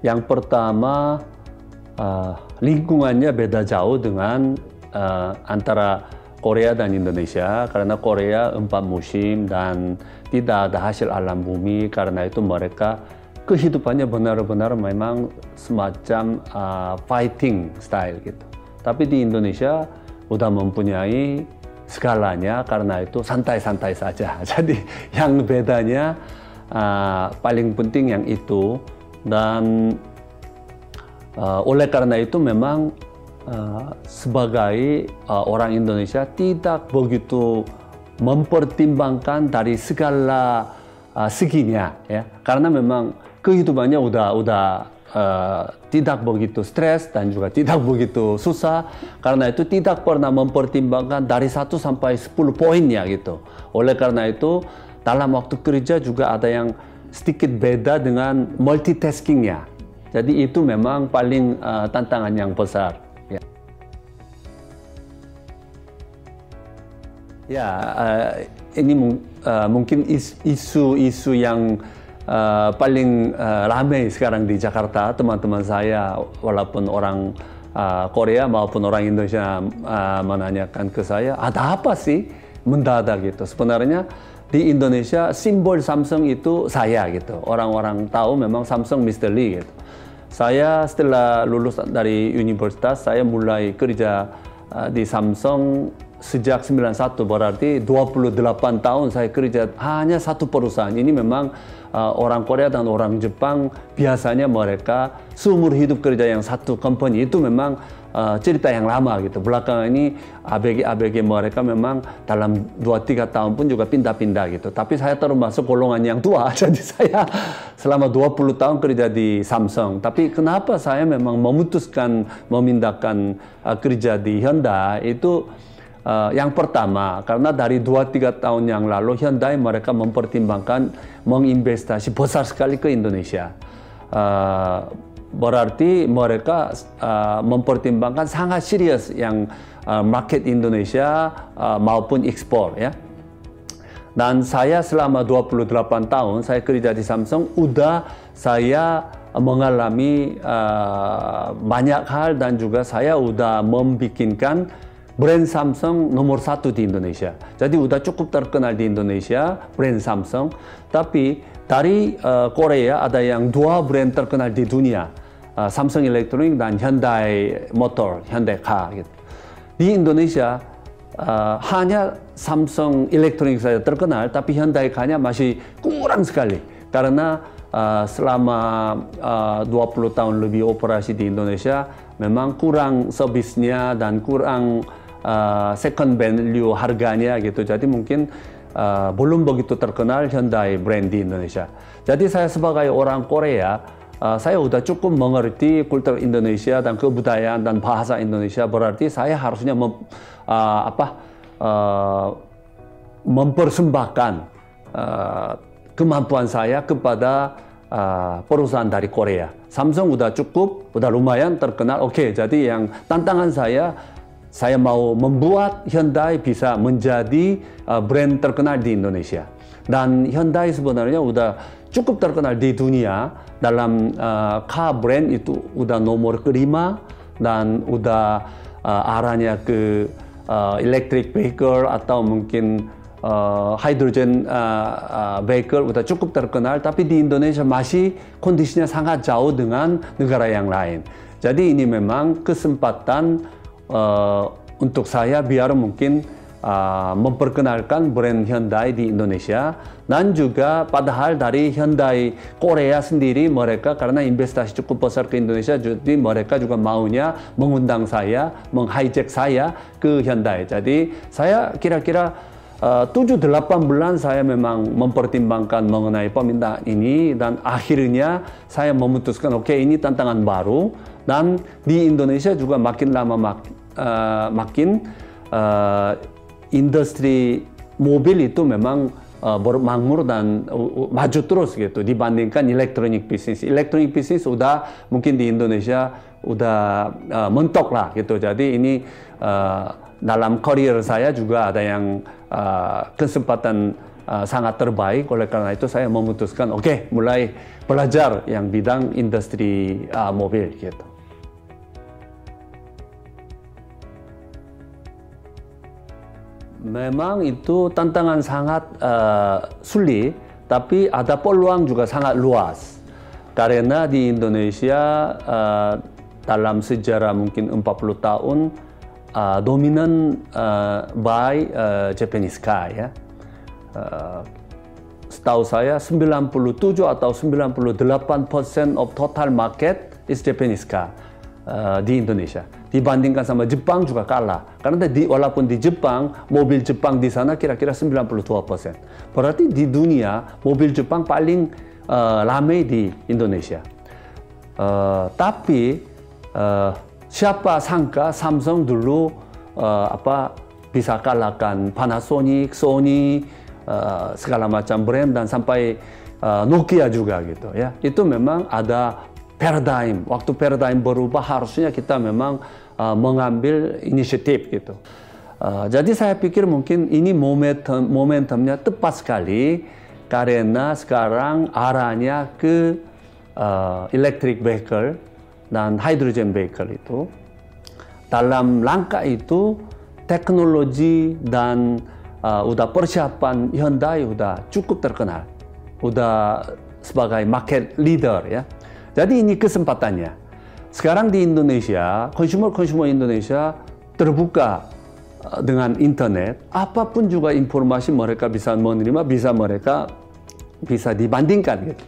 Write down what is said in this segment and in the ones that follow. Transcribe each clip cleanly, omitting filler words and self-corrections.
Yang pertama, lingkungannya beda jauh dengan antara Korea dan Indonesia, karena Korea 4 musim dan tidak ada hasil alam bumi. Karena itu mereka kehidupannya benar-benar memang semacam fighting style gitu. Tapi di Indonesia udah mempunyai segalanya, karena itu santai-santai saja. Jadi yang bedanya paling penting yang itu. Dan oleh karena itu memang sebagai orang Indonesia tidak begitu mempertimbangkan dari segala seginya, ya, karena memang kehidupannya udah tidak begitu stres dan juga tidak begitu susah. Karena itu tidak pernah mempertimbangkan dari 1 sampai 10 poinnya gitu. Oleh karena itu dalam waktu kerja juga ada yang sedikit beda dengan multitaskingnya. Jadi itu memang paling tantangan yang besar. Ya, ini mungkin isu-isu yang paling ramai sekarang di Jakarta. Teman-teman saya, walaupun orang Korea maupun orang Indonesia, menanyakan ke saya, ada apa sih mendadak gitu. Sebenarnya di Indonesia simbol Samsung itu saya gitu. Orang-orang tahu memang Samsung Mr. Lee gitu. Saya setelah lulus dari universitas, saya mulai kerja di Samsung sejak 91, berarti 28 tahun saya kerja hanya satu perusahaan. Ini memang orang Korea dan orang Jepang biasanya mereka seumur hidup kerja yang satu company. Itu memang cerita yang lama gitu. Belakangan ini ABG mereka memang dalam 2-3 tahun pun juga pindah-pindah gitu. Tapi saya termasuk golongan yang tua. Jadi saya selama 20 tahun kerja di Samsung. Tapi kenapa saya memang memutuskan memindahkan kerja di Hyundai itu, yang pertama, karena dari 2-3 tahun yang lalu Hyundai mereka mempertimbangkan menginvestasi besar sekali ke Indonesia. Berarti mereka mempertimbangkan sangat serius yang market Indonesia maupun ekspor, ya. Dan saya selama 28 tahun saya kerja di Samsung, saya mengalami banyak hal dan juga saya udah membikinkan brand Samsung nomor 1 di Indonesia. Jadi udah cukup terkenal di Indonesia brand Samsung. Tapi dari Korea ada yang 2 brand terkenal di dunia, Samsung Electronics dan Hyundai Motor, Hyundai Car gitu. Di Indonesia hanya Samsung Electronics saja terkenal, tapi Hyundai Car-nya masih kurang sekali. Karena selama 20 tahun lebih operasi di Indonesia, memang kurang servisnya dan kurang second value harganya gitu. Jadi mungkin belum begitu terkenal Hyundai brand di Indonesia. Jadi saya sebagai orang Korea, saya udah cukup mengerti kultur Indonesia dan kebudayaan dan bahasa Indonesia. Berarti saya harusnya mempersembahkan kemampuan saya kepada perusahaan dari Korea. Samsung udah cukup, udah lumayan terkenal. Oke, jadi yang tantangan saya mau membuat Hyundai bisa menjadi brand terkenal di Indonesia. Dan Hyundai sebenarnya udah cukup terkenal di dunia dalam car brand itu udah nomor kelima, dan udah arahnya ke electric vehicle atau mungkin hydrogen vehicle udah cukup terkenal. Tapi di Indonesia masih kondisinya sangat jauh dengan negara yang lain. Jadi ini memang kesempatan untuk saya biar mungkin memperkenalkan brand Hyundai di Indonesia. Dan juga padahal dari Hyundai Korea sendiri, mereka karena investasi cukup besar ke Indonesia, jadi mereka juga maunya mengundang saya, meng-hijack saya ke Hyundai. Jadi saya kira-kira 7-8 bulan saya memang mempertimbangkan mengenai pemindahan ini, dan akhirnya saya memutuskan oke, ini tantangan baru. Dan di Indonesia juga makin lama makin industri mobil itu memang bermakmur dan maju terus gitu dibandingkan electronic business. Electronic business udah mungkin di Indonesia udah mentok lah gitu. Jadi ini dalam karir saya juga ada yang kesempatan sangat terbaik. Oleh karena itu saya memutuskan oke, mulai belajar yang bidang industri mobil gitu. Memang itu tantangan sangat sulit, tapi ada peluang juga sangat luas. Karena di Indonesia dalam sejarah mungkin 40 tahun dominan by Japanese car ya. Setahu saya 97 atau 98% of total market is Japanese car di Indonesia. Dibandingkan sama Jepang juga kalah. Karena walaupun di Jepang, mobil Jepang di sana kira-kira 92%. Berarti di dunia mobil Jepang paling ramai di Indonesia. Tapi siapa sangka Samsung dulu bisa kalahkan Panasonic, Sony, segala macam brand dan sampai Nokia juga gitu ya. Itu memang ada paradigm. Waktu paradigm berubah harusnya kita memang mengambil inisiatif gitu. Jadi saya pikir mungkin ini momentumnya tepat sekali karena sekarang arahnya ke electric vehicle dan hydrogen vehicle itu. Dalam langkah itu teknologi dan udah persiapan Hyundai udah cukup terkenal, udah sebagai market leader ya. Jadi ini kesempatannya. Sekarang di Indonesia, consumer Indonesia terbuka dengan internet, apapun juga informasi mereka bisa menerima, mereka bisa dibandingkan gitu.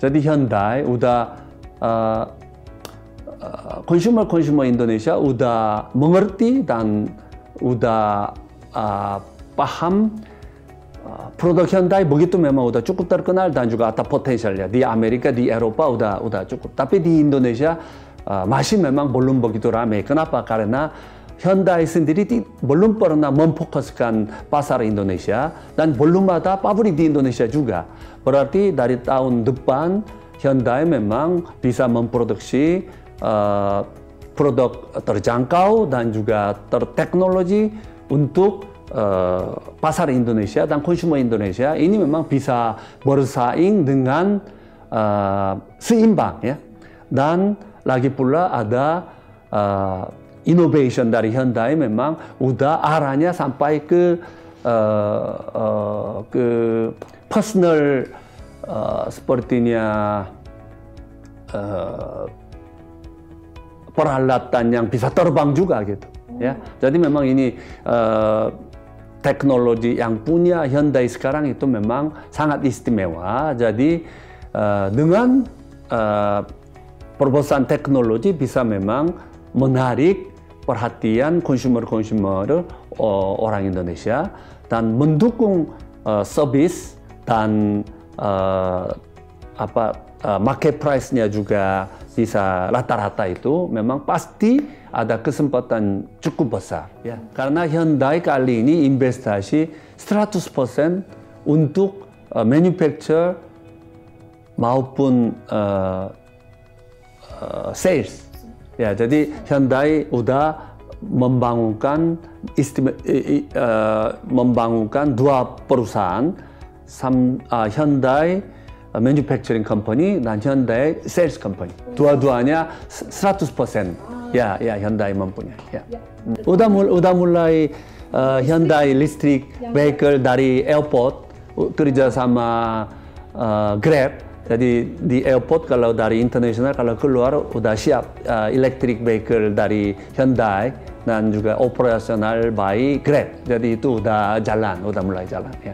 Jadi Hyundai udah consumer Indonesia udah mengerti dan udah paham produk Hyundai begitu memang udah cukup terkenal dan juga ada potensialnya. Di Amerika, di Eropa udah cukup. Tapi di Indonesia masih memang belum begitu ramai. Kenapa? Karena Hyundai sendiri belum pernah memfokuskan pasar Indonesia dan belum ada pabrik di Indonesia juga. Berarti dari tahun depan Hyundai memang bisa memproduksi produk terjangkau dan juga terteknologi untuk pasar Indonesia dan konsumen Indonesia. Ini memang bisa bersaing dengan seimbang ya. Dan lagi pula ada innovation dari Hyundai memang udah arahnya sampai ke personal sepertinya peralatan yang bisa terbang juga gitu ya. Jadi memang ini teknologi yang punya Hyundai sekarang itu memang sangat istimewa. Jadi dengan perubahan teknologi bisa memang menarik perhatian konsumer orang Indonesia dan mendukung service dan market price-nya juga bisa rata-rata itu memang pasti ada kesempatan cukup besar ya. Karena Hyundai kali ini investasi 100% untuk manufacture maupun sales. Ya, jadi Hyundai udah membangunkan dua perusahaan, Hyundai Manufacturing Company dan Hyundai Sales Company. Dua-duanya 100% ya Hyundai mempunyai. Ya. Udah mulai Hyundai Electric Vehicle dari airport kerja sama Grab. Jadi di airport kalau dari internasional kalau keluar udah siap electric vehicle dari Hyundai dan juga operasional by Grab. Jadi itu udah mulai jalan ya.